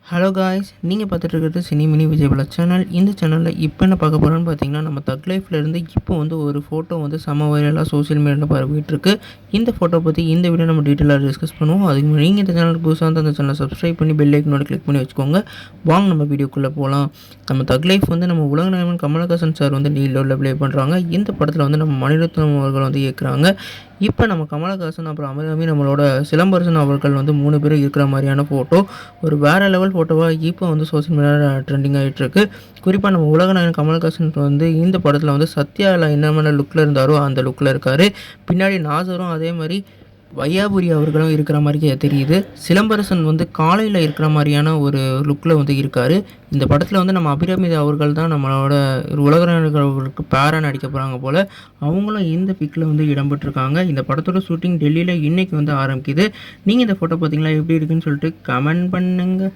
Hello guys, நீங்கள் பார்த்துட்டு இருக்கிறது சினி மினி விஜயபாலா சேனல். இந்த சேனலில் இப்போ என்ன பார்க்க போகிறோன்னு பார்த்தீங்கன்னா, நம்ம தக் லைஃப்லேருந்து இப்போ வந்து ஒரு ஃபோட்டோ வந்து செம வைரலாக சோஷியல் மீடியாவில் பரவிட்டுருக்கு. இந்த ஃபோட்டோ பற்றி இந்த வீடியோ நம்ம டீட்டெயிலாக டிஸ்கஸ் பண்ணுவோம். அதுக்கு முன்னாடி நீங்கள் இந்த சேனலுக்கு புதுசாக வந்து அந்த சேனலை சப்ஸ்கிரைப் பண்ணி பெல் ஐக்கனோட கிளிக் பண்ணி வச்சுக்கோங்க. வாங்க நம்ம வீடியோக்குள்ளே போகலாம். நம்ம தக் லைஃப் வந்து நம்ம உலகநாயகன் கமலஹாசன் சார் வந்து லீட் ரோலில் ப்ளே பண்ணுறாங்க. இந்த படத்தில் வந்து நம்ம மணிரத்னம் அவர்கள் வந்து இயக்குறாங்க. இப்போ நம்ம கமலஹாசன் அப்புறம் அமராமி நம்மளோட சிலம்பரசன் அவர்கள் வந்து 3 பேர் இருக்கிற மாதிரியான ஃபோட்டோ ஒரு வேறு லெவல் ஃபோட்டோவாக இப்போ வந்து சோஷியல் மீடியாவில் ட்ரெண்டிங் ஆகிட்டுருக்கு. குறிப்பாக நம்ம உலகநாயகன் கமலஹாசன் வந்து இந்த படத்தில் வந்து சத்யாவில் என்ன மாதிரி லுக்கில் இருந்தாரோ அந்த லுக்கில் இருக்கார். பின்னாடி நாசரும் அதே மாதிரி வையாபுரி அவர்களும் இருக்கிற மாதிரி தெரியுது. சிலம்பரசன் வந்து காலையில் இருக்கிற மாதிரியான ஒரு லுக்கில் வந்து இருக்கார். இந்த படத்தில் வந்து நம்ம அபிராமி அவர்கள் தான் நம்மளோட உலகநாயகர்களுக்கு பேரா நடிக்க போகிறாங்க போல். அவங்களும் இந்த பிக்கில் வந்து இடம்பெற்றிருக்காங்க. இந்த படத்தோட ஷூட்டிங் டெல்லியில் இன்றைக்கி வந்து ஆரம்பிக்குது. நீங்கள் இந்த ஃபோட்டோ பார்த்தீங்களா, எப்படி இருக்குன்னு சொல்லிட்டு கமெண்ட் பண்ணுங்கள்.